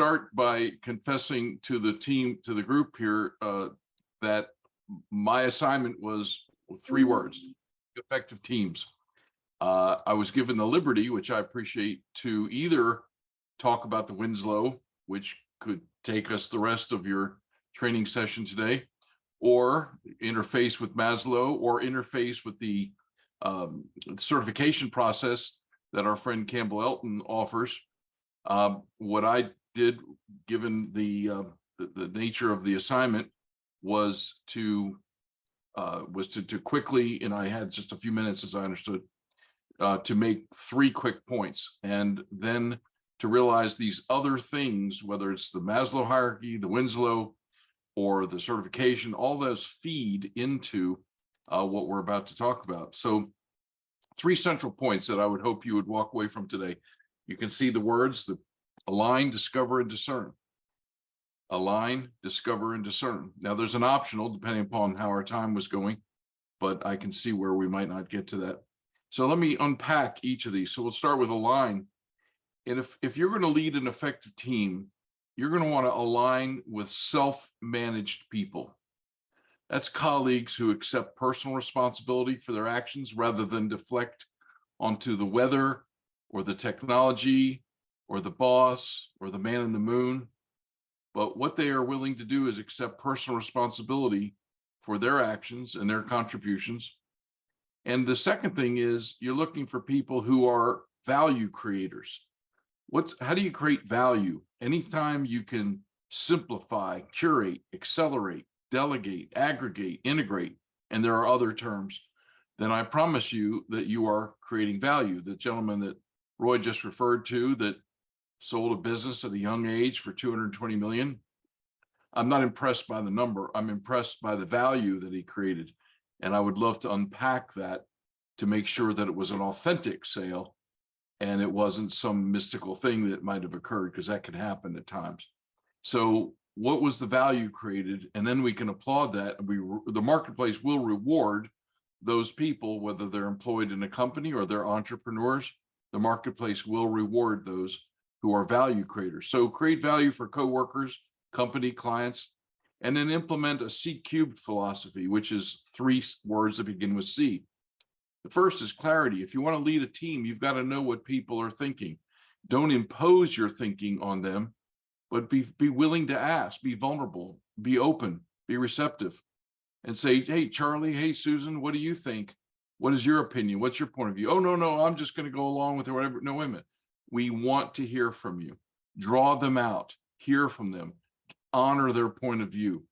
start by confessing to the team, to the group here, that my assignment was 3 words: effective teams. I was given the liberty, which I appreciate, to either talk about the Winslow, which could take us the rest of your training session today, or interface with Maslow, or interface with the certification process that our friend Campbell Elton offers. What I did, given the nature of the assignment, was to quickly, and I had just a few minutes, as I understood, to make 3 quick points, and then to realize these other things, whether it's the Maslow hierarchy, the Winslow, or the certification, all those feed into what we're about to talk about. So 3 central points that I would hope you would walk away from today. You can see the words: the align, discover, and discern. Align, discover, and discern. Now there's an optional depending upon how our time was going, but I can see where we might not get to that. So let me unpack each of these. So we'll start with align. And if you're going to lead an effective team, you're going to want to align with self-managed people. That's colleagues who accept personal responsibility for their actions rather than deflect onto the weather or the technology or the boss or the man in the moon. But what they are willing to do is accept personal responsibility for their actions and their contributions. And the second thing is, you're looking for people who are value creators. How do you create value? Anytime you can simplify, curate, accelerate, delegate, aggregate, integrate, and there are other terms, then I promise you that you are creating value. The gentleman that Roy just referred to that sold a business at a young age for $220 million. I'm not impressed by the number. I'm impressed by the value that he created. And I would love to unpack that to make sure that it was an authentic sale and it wasn't some mystical thing that might have occurred, because that can happen at times. So what was the value created? And then we can applaud that. The marketplace will reward those people, whether they're employed in a company or they're entrepreneurs. The marketplace will reward those who are value creators. So create value for coworkers, company, clients, and then implement a C-cubed philosophy, which is 3 words that begin with C. The first is clarity. If you want to lead a team, you've got to know what people are thinking. Don't impose your thinking on them, but be willing to ask, be vulnerable, be open, be receptive, and say, hey, Charlie, hey, Susan, what do you think? What is your opinion? What's your point of view? Oh, no, I'm just going to go along with it, whatever. No, wait a minute. We want to hear from you. Draw them out, hear from them, honor their point of view,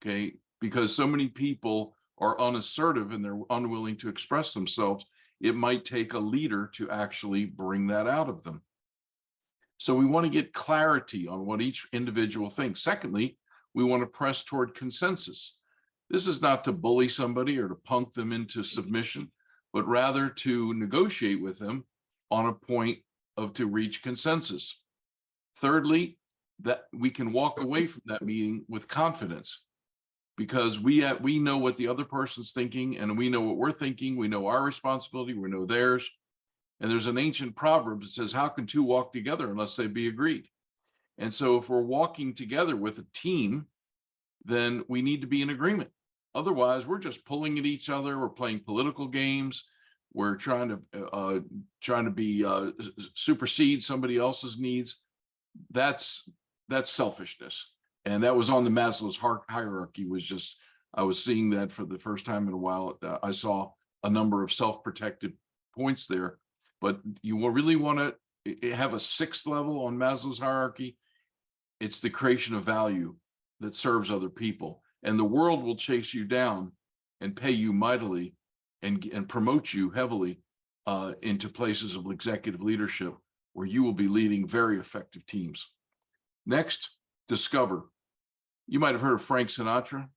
okay? Because so many people are unassertive and they're unwilling to express themselves. It might take a leader to actually bring that out of them. So we want to get clarity on what each individual thinks. Secondly, we want to press toward consensus. This is not to bully somebody or to punk them into submission, but rather to negotiate with them on a point to reach consensus. Thirdly, that we can walk away from that meeting with confidence, because we know what the other person's thinking and we know what we're thinking. We know our responsibility, we know theirs. And there's an ancient proverb that says, how can 2 walk together unless they be agreed? And so if we're walking together with a team, then we need to be in agreement. Otherwise, we're just pulling at each other. We're playing political games. We're trying to supersede somebody else's needs. That's selfishness. And that was on the Maslow's hierarchy. I was seeing that for the first time in a while. I saw a number of self-protected points there, but you really want to have a 6th level on Maslow's hierarchy. It's the creation of value that serves other people, and the world will chase you down and pay you mightily and promote you heavily into places of executive leadership where you will be leading very effective teams. Next, discover. You might have heard of Frank Sinatra.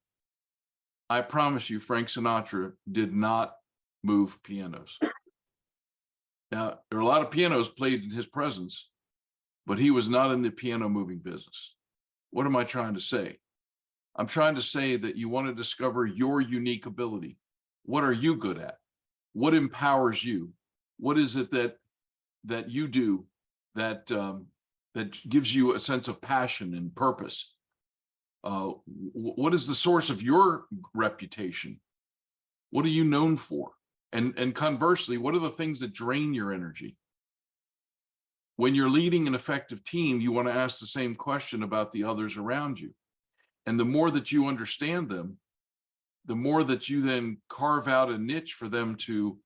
I promise you, Frank Sinatra did not move pianos. Now, there are a lot of pianos played in his presence, but he was not in the piano moving business. What am I trying to say? I'm trying to say that you want to discover your unique ability. What are you good at? What empowers you? What is it that you do that that gives you a sense of passion and purpose? What is the source of your reputation? What are you known for? And conversely, what are the things that drain your energy? When you're leading an effective team, you want to ask the same question about the others around you. And the more that you understand them, the more that you then carve out a niche for them to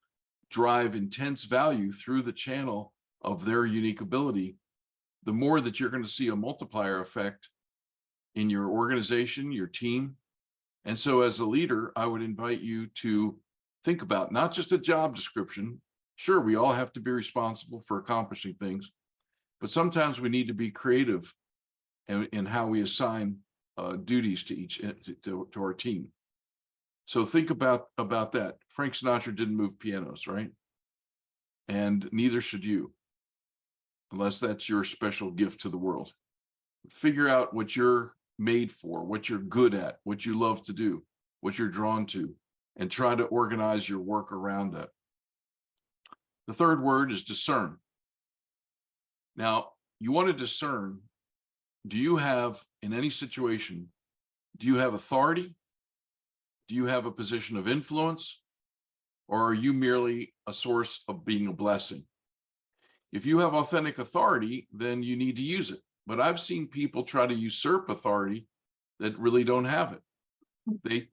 drive intense value through the channel of their unique ability, the more that you're going to see a multiplier effect in your organization, your team. And so as a leader, I would invite you to think about not just a job description. Sure, we all have to be responsible for accomplishing things, but sometimes we need to be creative in how we assign duties to our team. So think about that. Frank Sinatra didn't move pianos, right? And neither should you, unless that's your special gift to the world. Figure out what you're made for, what you're good at, what you love to do, what you're drawn to, and try to organize your work around that. The third word is discern. Now, you want to discern, do you have, in any situation, do you have authority? Do you have a position of influence? Or are you merely a source of being a blessing? If you have authentic authority, then you need to use it. But I've seen people try to usurp authority that really don't have it.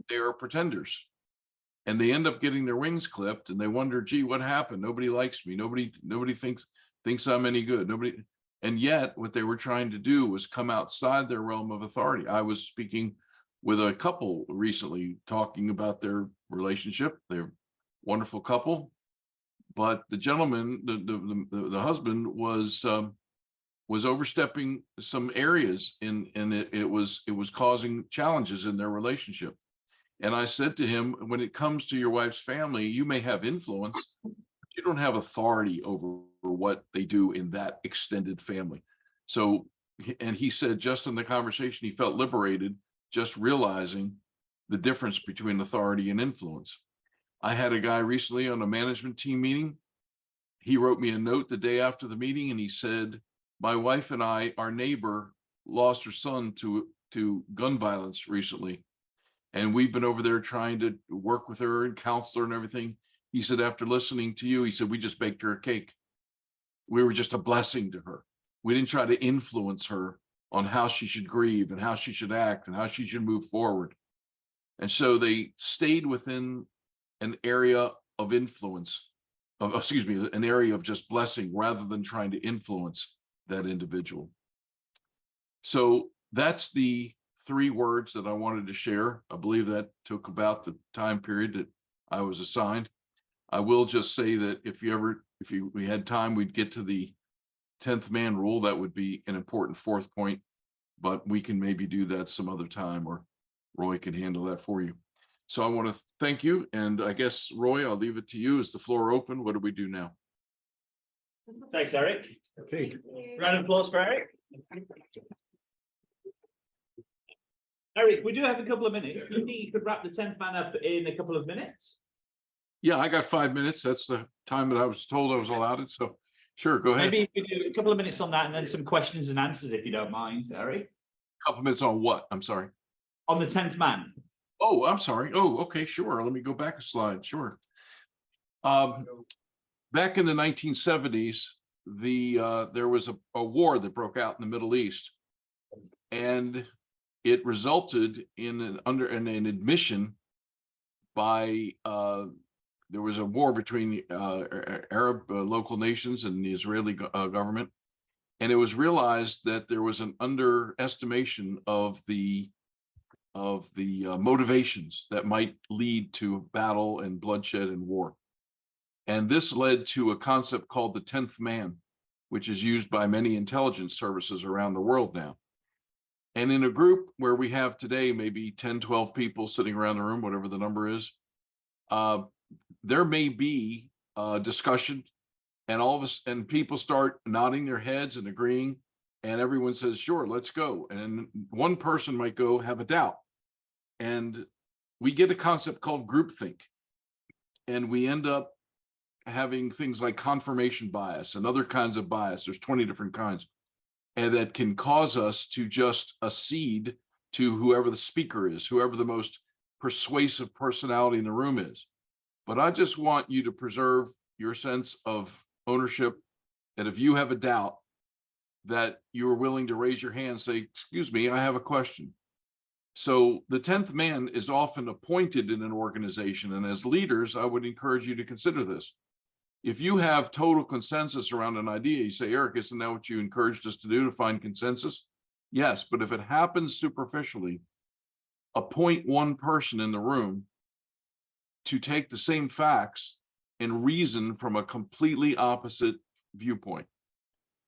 They are pretenders. And they end up getting their wings clipped, and they wonder, gee, what happened? Nobody likes me. Nobody thinks I'm any good. Nobody. And yet what they were trying to do was come outside their realm of authority. I was speaking with a couple recently talking about their relationship. They're a wonderful couple, but the gentleman, the husband was overstepping some areas and it was causing challenges in their relationship. And I said to him, when it comes to your wife's family, you may have influence, but you don't have authority over what they do in that extended family. So, and he said, just in the conversation, he felt liberated, just realizing the difference between authority and influence. I had a guy recently on a management team meeting. He wrote me a note the day after the meeting, and he said, my wife and I, our neighbor, lost her son to gun violence recently. And we've been over there trying to work with her and counsel her and everything. He said, after listening to you, he said, we just baked her a cake. We were just a blessing to her. We didn't try to influence her on how she should grieve and how she should act and how she should move forward. And so they stayed within an area of influence, an area of just blessing rather than trying to influence that individual. So that's the 3 words that I wanted to share. I believe that took about the time period that I was assigned. I will just say that if we had time, we'd get to the 10th man rule. That would be an important 4th point, but we can maybe do that some other time, or Roy can handle that for you. So I want to thank you. And I guess, Roy, I'll leave it to you. Is the floor open? What do we do now? Thanks, Eric. Okay. Round of applause for Eric. Eric, we do have a couple of minutes. Do you think you could wrap the 10th man up in a couple of minutes? Yeah, I got 5 minutes. That's the time that I was told I was allotted. So sure, go ahead. Maybe we do a couple of minutes on that and then some questions and answers, if you don't mind, Eric. A couple minutes on what? I'm sorry. On the 10th man. Oh, I'm sorry. Oh, okay, sure. Let me go back a slide. Sure. Back in the 1970s, there was a war that broke out in the Middle East, and it resulted in an admission by there was a war between Arab local nations and the Israeli government, and it was realized that there was an underestimation of the motivations that might lead to battle and bloodshed and war. And this led to a concept called the 10th man, which is used by many intelligence services around the world now. And in a group where we have today, maybe 10, 12 people sitting around the room, whatever the number is, there may be a discussion, and all of us and people start nodding their heads and agreeing, and everyone says, sure, let's go. And one person might go have a doubt. And we get a concept called groupthink. And we end up having things like confirmation bias and other kinds of bias. There's 20 different kinds. and that can cause us to just accede to whoever the speaker is, whoever the most persuasive personality in the room is. But I just want you to preserve your sense of ownership, that if you have a doubt, that you're willing to raise your hand and say, excuse me, I have a question. So the 10th man is often appointed in an organization. And as leaders, I would encourage you to consider this. If you have total consensus around an idea, you say, Eric, isn't that what you encouraged us to do, to find consensus? Yes, but if it happens superficially, appoint one person in the room to take the same facts and reason from a completely opposite viewpoint,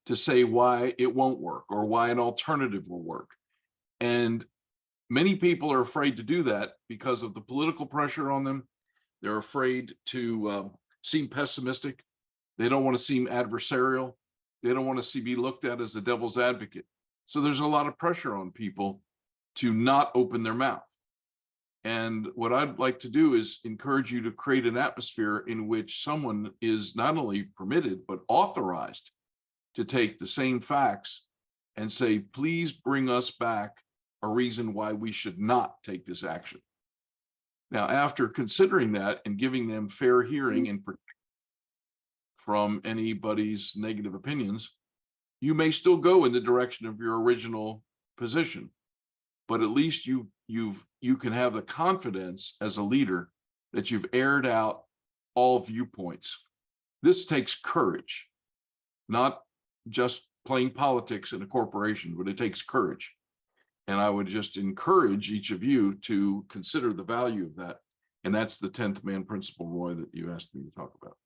to say why it won't work or why an alternative will work. And many people are afraid to do that because of the political pressure on them. They're afraid to seem pessimistic. They don't want to seem adversarial. They don't want to be looked at as the devil's advocate. So there's a lot of pressure on people to not open their mouth. And what I'd like to do is encourage you to create an atmosphere in which someone is not only permitted, but authorized to take the same facts and say, please bring us back a reason why we should not take this action. Now, after considering that and giving them fair hearing and from anybody's negative opinions, you may still go in the direction of your original position, but at least you can have the confidence as a leader that you've aired out all viewpoints. This takes courage, not just playing politics in a corporation, but it takes courage. And I would just encourage each of you to consider the value of that. And that's the 10th man principle, Roy, that you asked me to talk about.